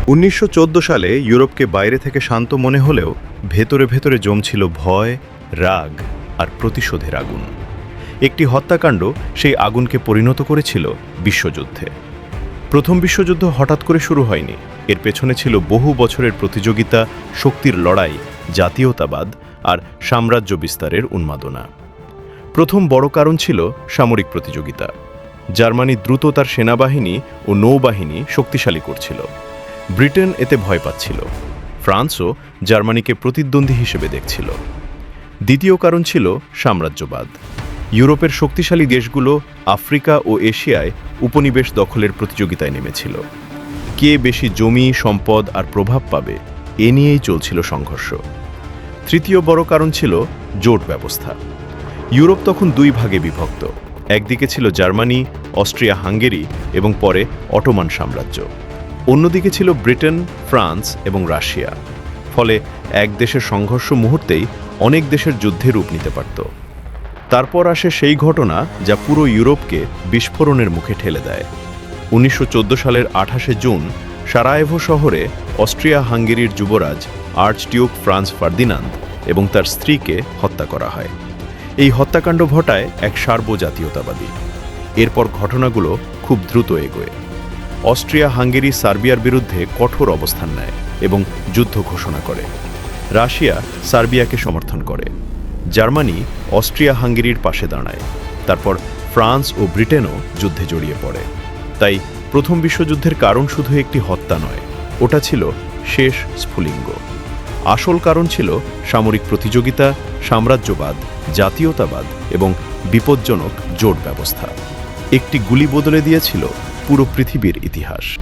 1914 সালে ইউরোপকে বাইরে থেকে শান্ত মনে হলেও ভেতরে ভেতরে জমছিল ভয়, রাগ আর প্রতিশোধের আগুন। একটি হত্যাকাণ্ড সেই আগুনকে পরিণত করেছিল বিশ্বযুদ্ধে। প্রথম বিশ্বযুদ্ধ হঠাৎ করে শুরু হয়নি। এর পেছনে ছিল বহু বছরের প্রতিযোগিতা, শক্তির লড়াই, জাতীয়তাবাদ আর সাম্রাজ্য বিস্তারের উন্মাদনা। প্রথম বড় কারণ ছিল সামরিক প্রতিযোগিতা। জার্মানি দ্রুত তার সেনাবাহিনী ও নৌবাহিনী শক্তিশালী করছিল। ব্রিটেন এতে ভয় পাচ্ছিল। ফ্রান্সও জার্মানিকে প্রতিদ্বন্দ্বী হিসেবে দেখছিল। দ্বিতীয় কারণ ছিল সাম্রাজ্যবাদ। ইউরোপের শক্তিশালী দেশগুলো আফ্রিকা ও এশিয়ায় উপনিবেশ দখলের প্রতিযোগিতায় নেমেছিল। কে বেশি জমি, সম্পদ আর প্রভাব পাবে, এ নিয়েই চলছিল সংঘর্ষ। তৃতীয় বড় কারণ ছিল জোট ব্যবস্থা। ইউরোপ তখন দুই ভাগে বিভক্ত। একদিকে ছিল জার্মানি, অস্ট্রিয়া হাঙ্গেরি এবং পরে অটোমান সাম্রাজ্য। অন্যদিকে ছিল ব্রিটেন, ফ্রান্স এবং রাশিয়া। ফলে এক দেশের সংঘর্ষ মুহূর্তেই অনেক দেশের যুদ্ধে রূপ নিতে পারত। তারপর আসে সেই ঘটনা যা পুরো ইউরোপকে বিস্ফোরণের মুখে ঠেলে দেয়। 1914 সালের 28শে জুন সারায়েভো শহরে অস্ট্রিয়া হাঙ্গেরির যুবরাজ আর্চডিউক ফ্রান্স ফার্দিনান্দ এবং তার স্ত্রীকে হত্যা করা হয়। এই হত্যাকাণ্ড ঘটায় এক সার্বজাতীয়তাবাদী। এরপর ঘটনাগুলো খুব দ্রুত এগোয়। অস্ট্রিয়া হাঙ্গেরি সার্বিয়ার বিরুদ্ধে কঠোর অবস্থান নেয় এবং যুদ্ধ ঘোষণা করে। রাশিয়া সার্বিয়াকে সমর্থন করে। জার্মানি অস্ট্রিয়া হাঙ্গেরির পাশে দাঁড়ায়। তারপর ফ্রান্স ও ব্রিটেনও যুদ্ধে জড়িয়ে পড়ে। তাই প্রথম বিশ্বযুদ্ধের কারণ শুধু একটি হত্যা নয়, ওটা ছিল শেষ স্ফুলিঙ্গ। আসল কারণ ছিল সামরিক প্রতিযোগিতা, সাম্রাজ্যবাদ, জাতীয়তাবাদ এবং বিপজ্জনক জোট ব্যবস্থা। একটি গুলি বদলে দিয়েছিল পুরো পৃথিবীর ইতিহাস।